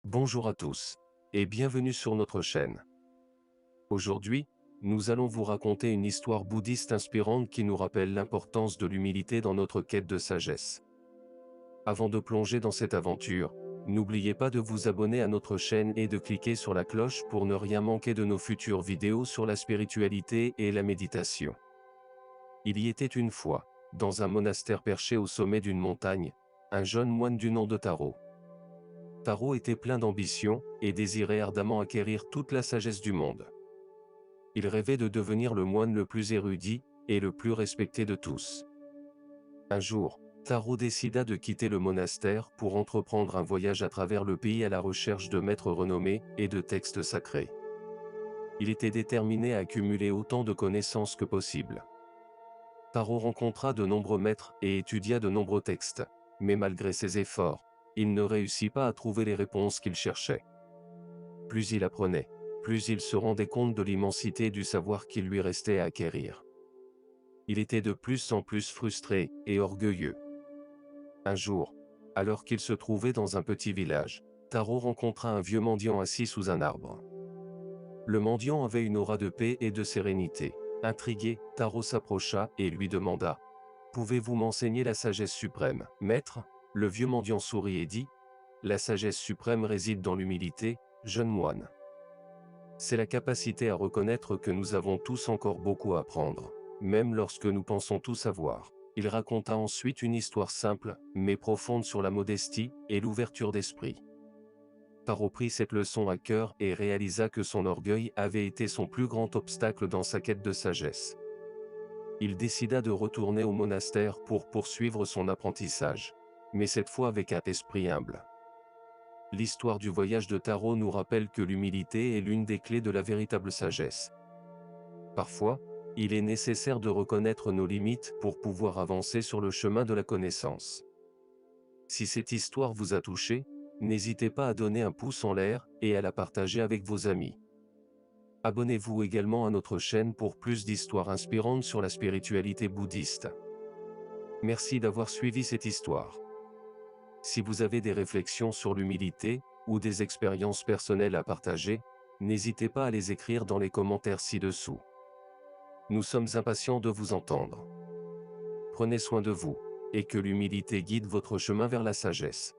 Bonjour à tous, et bienvenue sur notre chaîne. Aujourd'hui, nous allons vous raconter une histoire bouddhiste inspirante qui nous rappelle l'importance de l'humilité dans notre quête de sagesse. Avant de plonger dans cette aventure, n'oubliez pas de vous abonner à notre chaîne et de cliquer sur la cloche pour ne rien manquer de nos futures vidéos sur la spiritualité et la méditation. Il y était une fois, dans un monastère perché au sommet d'une montagne, un jeune moine du nom de Taro. Taro était plein d'ambition et désirait ardemment acquérir toute la sagesse du monde. Il rêvait de devenir le moine le plus érudit et le plus respecté de tous. Un jour, Taro décida de quitter le monastère pour entreprendre un voyage à travers le pays à la recherche de maîtres renommés et de textes sacrés. Il était déterminé à accumuler autant de connaissances que possible. Taro rencontra de nombreux maîtres et étudia de nombreux textes, mais malgré ses efforts, il ne réussit pas à trouver les réponses qu'il cherchait. Plus il apprenait, plus il se rendait compte de l'immensité du savoir qu'il lui restait à acquérir. Il était de plus en plus frustré et orgueilleux. Un jour, alors qu'il se trouvait dans un petit village, Taro rencontra un vieux mendiant assis sous un arbre. Le mendiant avait une aura de paix et de sérénité. Intrigué, Taro s'approcha et lui demanda : « Pouvez-vous m'enseigner la sagesse suprême, maître ?» Le vieux mendiant sourit et dit : « La sagesse suprême réside dans l'humilité, jeune moine. C'est la capacité à reconnaître que nous avons tous encore beaucoup à apprendre, même lorsque nous pensons tout savoir. » Il raconta ensuite une histoire simple, mais profonde sur la modestie et l'ouverture d'esprit. Taro prit cette leçon à cœur et réalisa que son orgueil avait été son plus grand obstacle dans sa quête de sagesse. Il décida de retourner au monastère pour poursuivre son apprentissage, mais cette fois avec un esprit humble. L'histoire du voyage de Taro nous rappelle que l'humilité est l'une des clés de la véritable sagesse. Parfois, il est nécessaire de reconnaître nos limites pour pouvoir avancer sur le chemin de la connaissance. Si cette histoire vous a touché, n'hésitez pas à donner un pouce en l'air et à la partager avec vos amis. Abonnez-vous également à notre chaîne pour plus d'histoires inspirantes sur la spiritualité bouddhiste. Merci d'avoir suivi cette histoire. Si vous avez des réflexions sur l'humilité, ou des expériences personnelles à partager, n'hésitez pas à les écrire dans les commentaires ci-dessous. Nous sommes impatients de vous entendre. Prenez soin de vous, et que l'humilité guide votre chemin vers la sagesse.